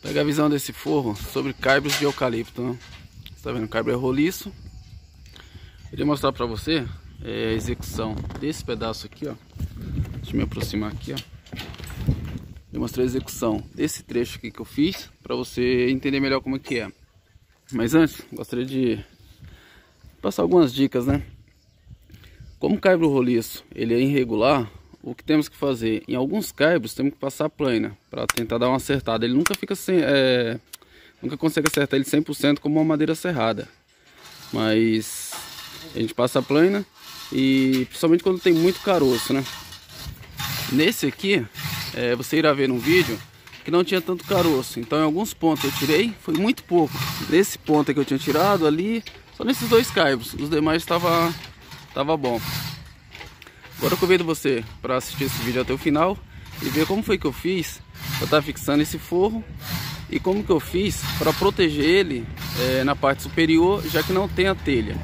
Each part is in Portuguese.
Pega a visão desse forro sobre caibros de eucalipto, né? Você tá vendo? O caibro é roliço. Eu queria mostrar pra você a execução desse pedaço aqui, ó. Deixa eu me aproximar aqui, ó. Eu mostrei a execução desse trecho aqui que eu fiz pra você entender melhor como é que é. Mas antes, gostaria de passar algumas dicas, né? Como o caibro roliço ele é irregular, o que temos que fazer? Em alguns caibros temos que passar plana para tentar dar uma acertada. Ele nunca fica sem, nunca consegue acertar ele 100% como uma madeira serrada. Mas a gente passa a plana e principalmente quando tem muito caroço, né? Nesse aqui, você irá ver no vídeo que não tinha tanto caroço. Então em alguns pontos eu tirei, foi muito pouco. Nesse ponto aqui eu tinha tirado ali, só nesses dois caibros. Os demais tava bom. Agora eu convido você para assistir esse vídeo até o final e ver como foi que eu fiz para estar fixando esse forro e como que eu fiz para proteger ele na parte superior, já que não tem a telha.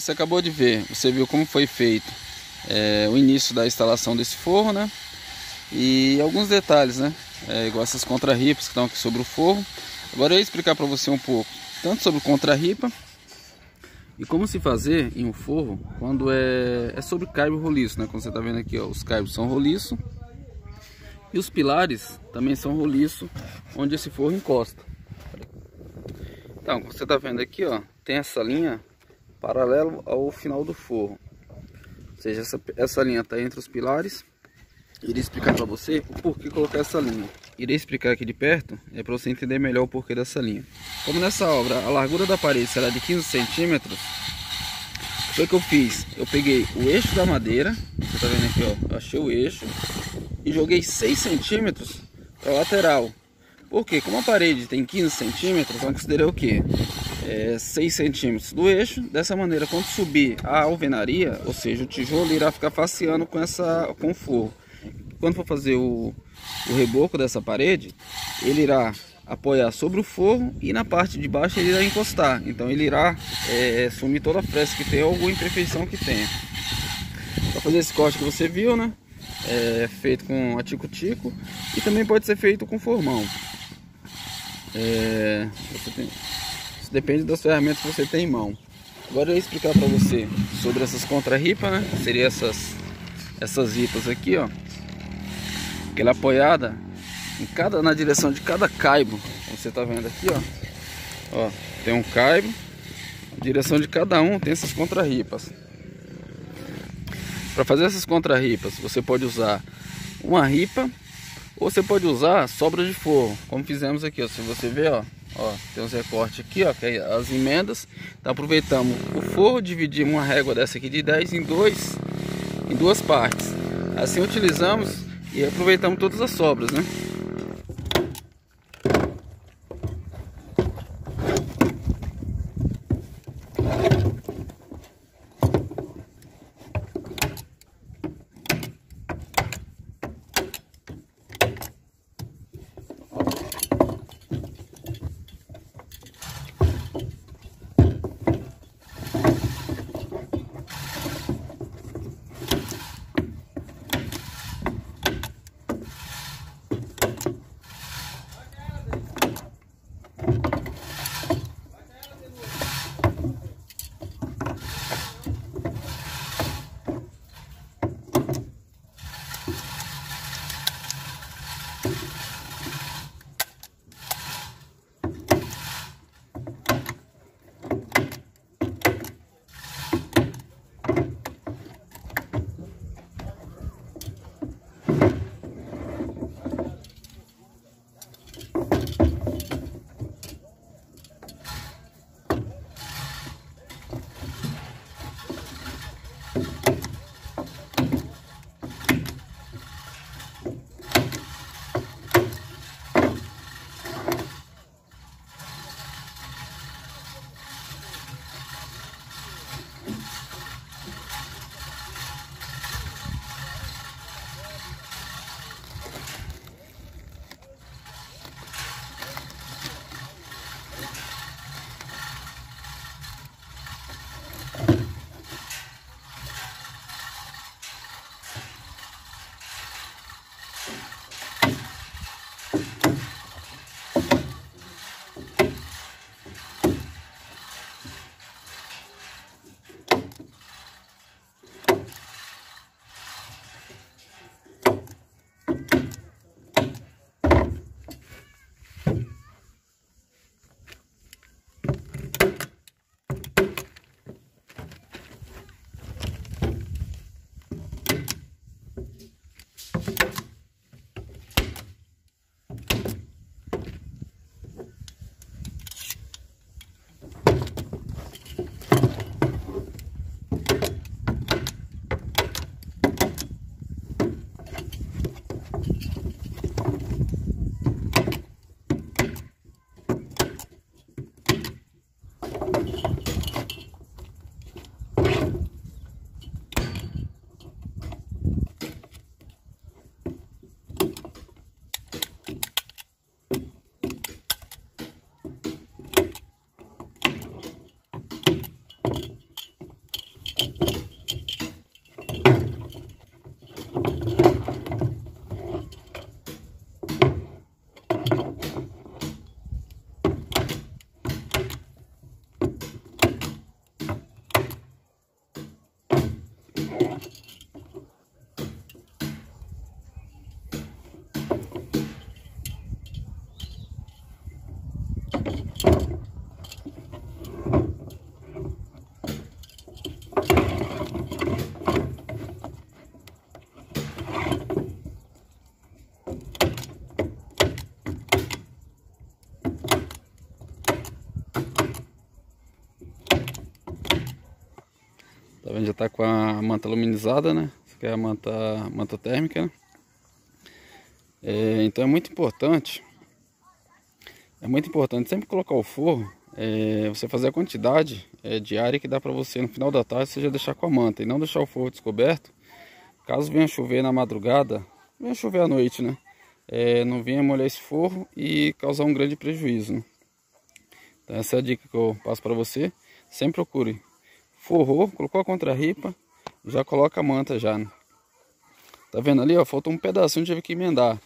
você acabou de ver, você viu como foi feito o início da instalação desse forro, né? E alguns detalhes, né? Igual essas contra-ripas que estão aqui sobre o forro. Agora eu ia explicar para você um pouco, tanto sobre contra-ripa e como se fazer em um forro quando é sobre caibro roliço, né? Como você está vendo aqui, ó, os caibros são roliço e os pilares também são roliço, onde esse forro encosta. Então, como você está vendo aqui, ó, tem essa linha paralela ao final do forro, ou seja, essa linha está entre os pilares. Irei explicar para você o porquê colocar essa linha. Irei explicar aqui de perto, para você entender melhor o porquê dessa linha. Como nessa obra a largura da parede será de 15 centímetros, foi o que eu fiz. Eu peguei o eixo da madeira, você está vendo aqui, ó, eu achei o eixo e joguei 6 centímetros para a lateral. Porque como a parede tem 15 centímetros, eu considerei o que? 6 centímetros do eixo. Dessa maneira, quando subir a alvenaria, ou seja, o tijolo irá ficar faceando com o forro. Quando for fazer o reboco dessa parede, ele irá apoiar sobre o forro e na parte de baixo ele irá encostar. Então ele irá sumir toda a fresta que tem ou alguma imperfeição que tenha. Para fazer esse corte que você viu, né? Feito com a tico-tico e também pode ser feito com formão. Isso depende das ferramentas que você tem em mão. Agora eu vou explicar para você sobre essas contra-ripas, né? Seria essas ripas aqui, ó. Ela é apoiada na direção de cada caibro. Como você está vendo aqui, ó, tem um caibro, na direção de cada um tem essas contra-ripas. Para fazer essas contra-ripas, você pode usar uma ripa ou você pode usar sobras de forro, como fizemos aqui, ó. Se você ver, ó, tem uns recortes aqui, ó, que é as emendas. Então aproveitamos o forro, dividimos uma régua dessa aqui de 10 em duas partes. Assim utilizamos e aproveitamos todas as sobras, né? tá com a manta luminizada, né? Essa aqui é a manta térmica, né? Então é muito importante sempre colocar o forro, você fazer a quantidade diária que dá para você no final da tarde, você já deixar com a manta e não deixar o forro descoberto. Caso venha chover na madrugada, venha chover à noite, né? Não venha molhar esse forro e causar um grande prejuízo, né? Então essa é a dica que eu passo para você. Sempre procure forrou, colocou a contra-ripa, já coloca a manta já, né? Tá vendo ali, ó, faltou um pedacinho, tive que emendar.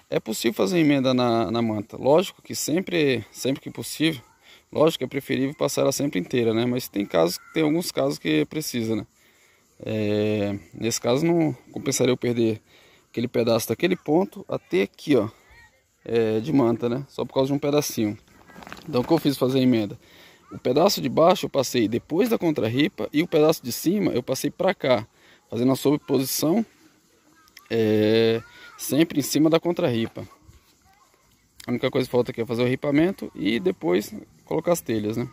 É possível fazer emenda na manta. Lógico que sempre que possível, lógico que é preferível passar ela sempre inteira, né? Mas tem alguns casos que precisa, né? Nesse caso não compensaria eu perder aquele pedaço daquele ponto até aqui, ó, de manta, né? Só por causa de um pedacinho. Então o que eu fiz fazer a emenda? O pedaço de baixo eu passei depois da contra-ripa e o pedaço de cima eu passei para cá, fazendo a sobreposição sempre em cima da contra-ripa. A única coisa que falta aqui é fazer o ripamento e depois colocar as telhas, né?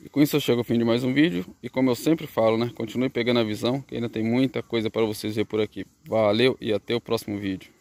E com isso eu chego ao fim de mais um vídeo. E como eu sempre falo, né? Continue pegando a visão, que ainda tem muita coisa para vocês ver por aqui. Valeu e até o próximo vídeo.